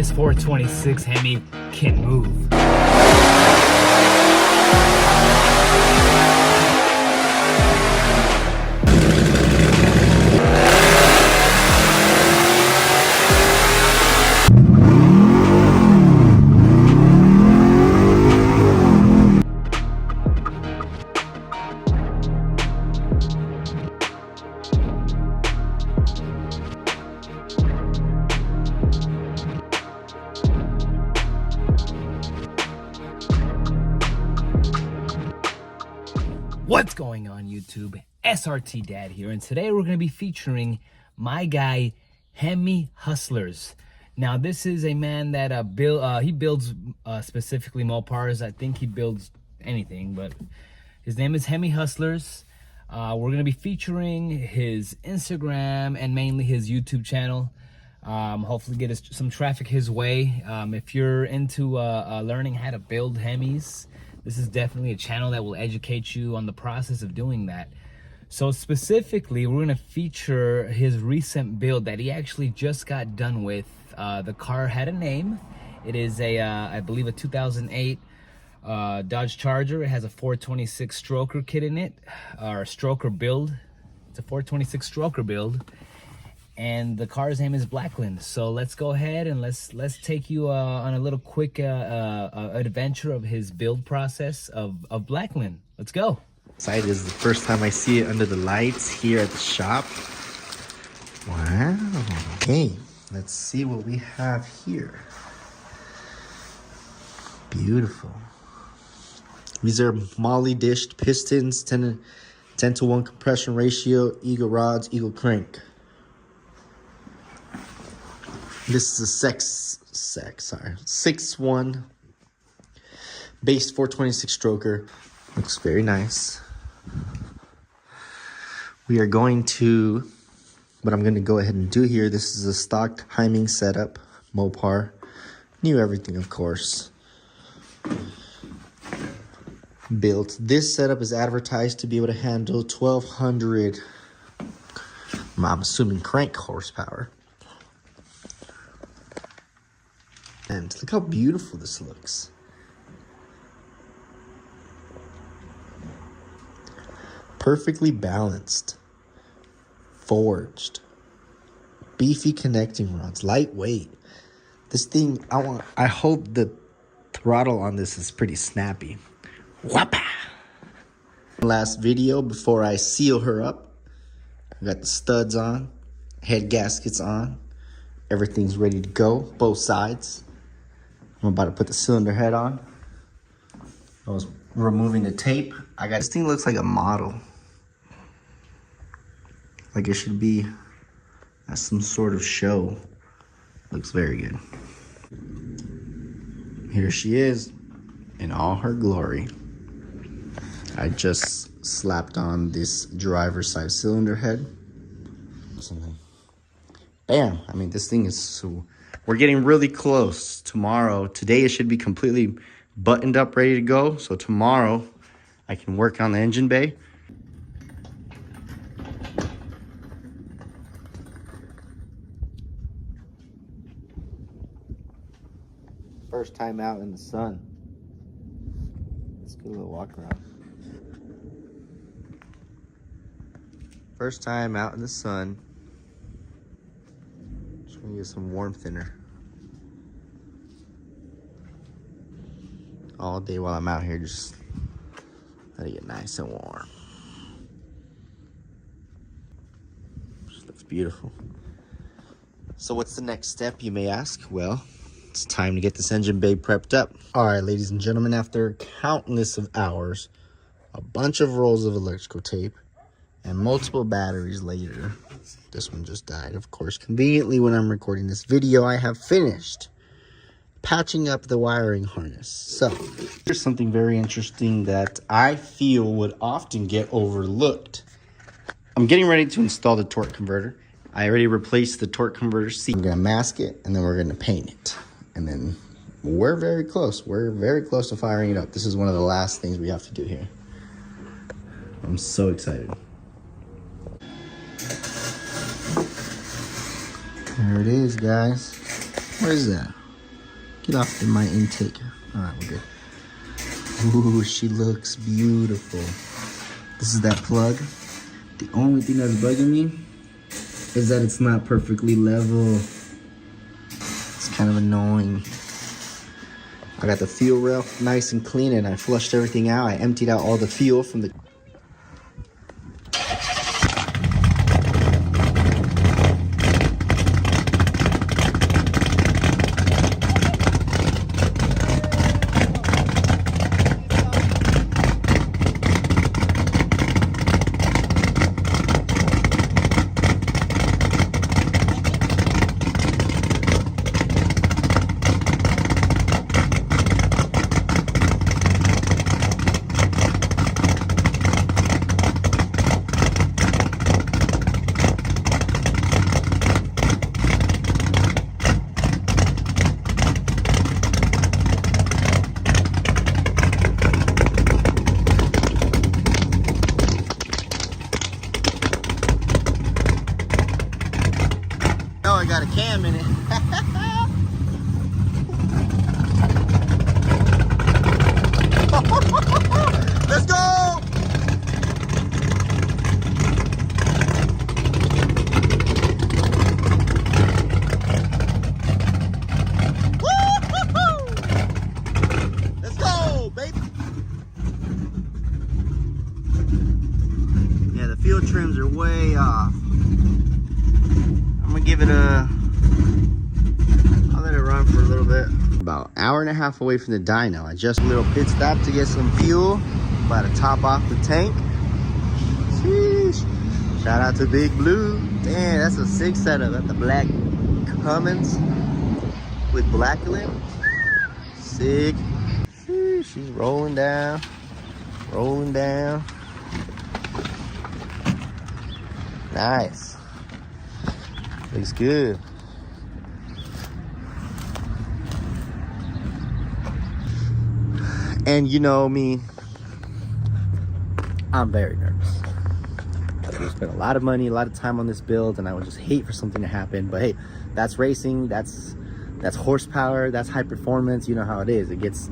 this 426 Hemi can move. What's going on YouTube? SRT Dad here, and today we're going to be featuring my guy Hemi Hustlers. Now this is a man that he builds specifically Mopars. I think he builds anything, but his name is Hemi Hustlers. We're going to be featuring his Instagram and mainly his YouTube channel. Hopefully get some traffic his way. If you're into learning how to build Hemis, this is definitely a channel that will educate you on the process of doing that. So specifically, we're gonna feature his recent build that he actually just got done with. The car had a name. It is a, I believe a 2008 Dodge Charger. It has a 426 stroker kit in it, or stroker build. It's a 426 stroker build. And the car's name is Blackland. So let's go ahead and let's take you on a little quick adventure of his build process of Blackland. Let's go. Excited is the first time I see it under the lights here at the shop. Wow. Okay, let's see what we have here. Beautiful. These are Molly dished pistons, 10 to 1 compression ratio, eagle rods, eagle crank. This is a 6.1 base 426 stroker. Looks very nice. We are going to, what I'm going to go ahead and do here, this is a stock timing setup, Mopar. New everything, of course. Built. This setup is advertised to be able to handle 1200, I'm assuming crank horsepower. And look how beautiful this looks. Perfectly balanced, forged, beefy connecting rods, lightweight. This thing, I hope the throttle on this is pretty snappy. Whapa! Last video before I seal her up. I got the studs on, head gaskets on. Everything's ready to go, both sides. I'm about to put the cylinder head on. I was removing the tape. This thing looks like a model. Like it should be at some sort of show. Looks very good. Here she is in all her glory. I just slapped on this driver's side cylinder head. Bam! I mean, this thing is so... We're getting really close. Today it should be completely buttoned up, ready to go. So tomorrow I can work on the engine bay. First time out in the sun. Let's do a little walk around. First time out in the sun. Just gonna get some warmth in her. All day while I'm out here, just let it get nice and warm. Just looks beautiful. So what's the next step, you may ask? Well, it's time to get this engine bay prepped up. All right, ladies and gentlemen, after countless of hours, a bunch of rolls of electrical tape, and multiple batteries later, this one just died, of course. Conveniently, when I'm recording this video, I have finished patching up the wiring harness. So here's something very interesting that I feel would often get overlooked. I'm getting ready to install the torque converter. I already replaced the torque converter seat. I'm gonna mask it and then we're gonna paint it. And then we're very close. We're very close to firing it up. This is one of the last things we have to do here. I'm so excited. There it is, guys. What is that? Get off my intake. All right, we're good. Ooh, she looks beautiful. This is that plug. The only thing that's bugging me is that it's not perfectly level. It's kind of annoying. I got the fuel rail nice and clean, and I flushed everything out. I emptied out all the fuel from the... Oh, I got a cam in it. Let's go! Let's go, baby! Yeah, the fuel trims are way off. I'm gonna give it a... I'll let it run for a little bit. About an hour and a half away from the dyno. I just a little pit stop to get some fuel. About to top off the tank. Sheesh. Shout out to Big Blue. Damn, that's a sick setup. Got the black Cummins with black lip. Sick. Sheesh. She's rolling down. Rolling down. Nice. Looks good. And you know me, I'm very nervous. We spent a lot of money, a lot of time on this build, and I would just hate for something to happen. But hey, that's racing, that's horsepower, that's high performance. You know how it is. It gets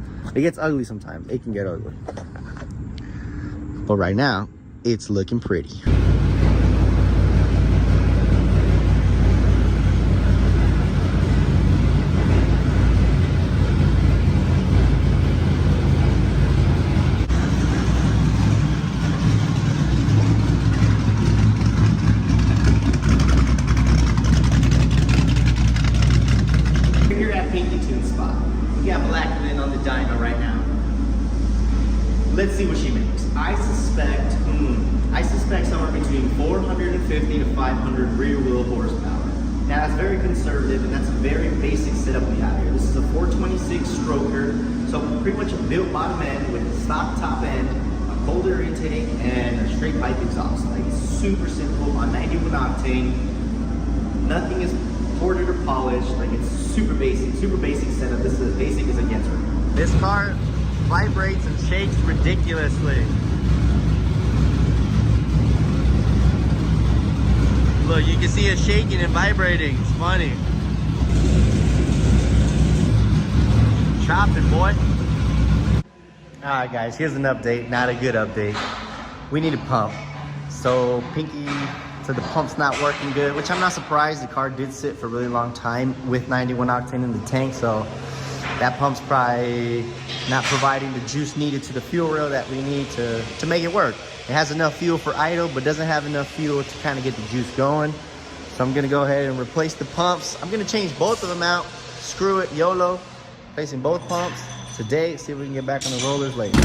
ugly sometimes. It can get ugly. But right now, it's looking pretty. Let's see what she makes. I suspect somewhere between 450 to 500 rear wheel horsepower. Now that's very conservative, and that's a very basic setup we have here. This is a 426 stroker, so pretty much a built bottom end with a stock top end, a cold air intake, and a straight pipe exhaust. Like, it's super simple on 91 octane. Nothing is ported or polished. Like, it's super basic setup. This is as basic as it gets right now. This car vibrates and shakes ridiculously. Look, you can see it shaking and vibrating. It's funny. Chopping, boy. Alright guys, here's an update. Not a good update. We need a pump. So Pinky said the pump's not working good, which I'm not surprised. The car did sit for a really long time with 91 octane in the tank, so that pump's probably not providing the juice needed to the fuel rail that we need to make it work. It has enough fuel for idle, but doesn't have enough fuel to kind of get the juice going. So I'm gonna go ahead and replace the pumps. I'm gonna change both of them out. Screw it, YOLO. Replacing both pumps today. See if we can get back on the rollers later.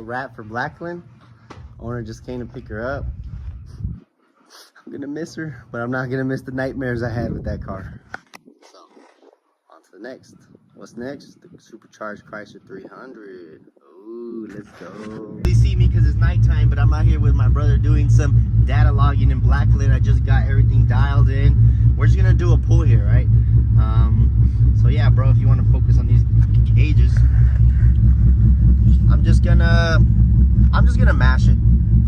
wrap for Blackland. Owner just came to pick her up. I'm gonna miss her, but I'm not gonna miss the nightmares I had with that car. So, on to the next. What's next? The supercharged Chrysler 300. Ooh, let's go. You see me because it's nighttime, but I'm out here with my brother doing some data logging in Blacklit. I just got everything dialed in. We're just gonna do a pull here, right? So yeah, bro, if you want to focus on these gauges, I'm just gonna mash it.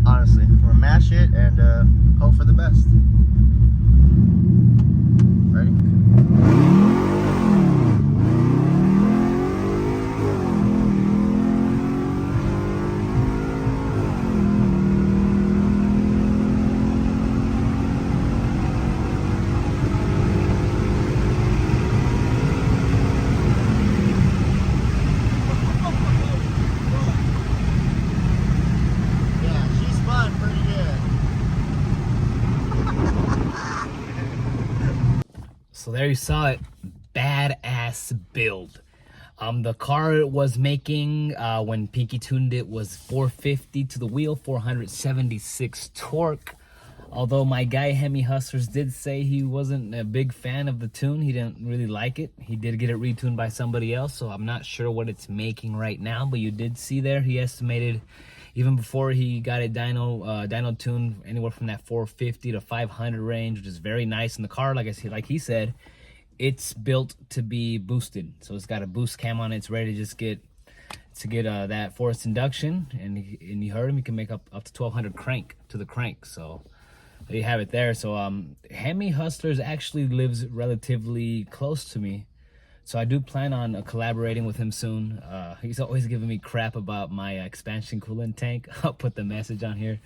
Honestly, we're gonna mash it and hope for the best. Ready? So there you saw it, badass build. The car it was making when Pinky tuned it was 450 to the wheel, 476 torque. Although my guy Hemi Hustlers did say he wasn't a big fan of the tune, he didn't really like it. He did get it retuned by somebody else, so I'm not sure what it's making right now. But you did see there, he estimated even before he got a dyno tune anywhere from that 450 to 500 range, which is very nice. In the car, like he said, it's built to be boosted, so it's got a boost cam on it. It's ready to just get that forced induction, and you heard him, he can make up to 1200 crank to the crank. So there you have it there. So Hemi Hustlers actually lives relatively close to me, so I do plan on collaborating with him soon. He's always giving me crap about my expansion coolant tank. I'll put the message on here.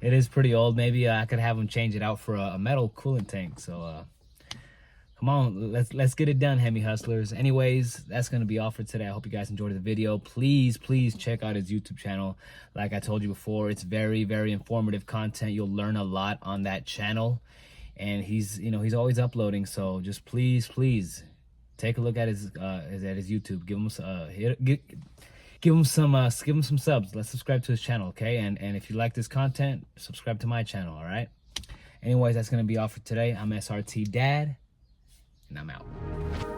It is pretty old. Maybe I could have him change it out for a metal coolant tank. So come on, let's get it done, Hemi Hustlers. Anyways, that's gonna be all for today. I hope you guys enjoyed the video. Please check out his YouTube channel. Like I told you before, it's very, very informative content. You'll learn a lot on that channel, and he's always uploading. So just please take a look at his YouTube. Give him some subs. Let's subscribe to his channel, okay? And if you like this content, subscribe to my channel, all right? Anyways, that's gonna be all for today. I'm SRT Dad, and I'm out.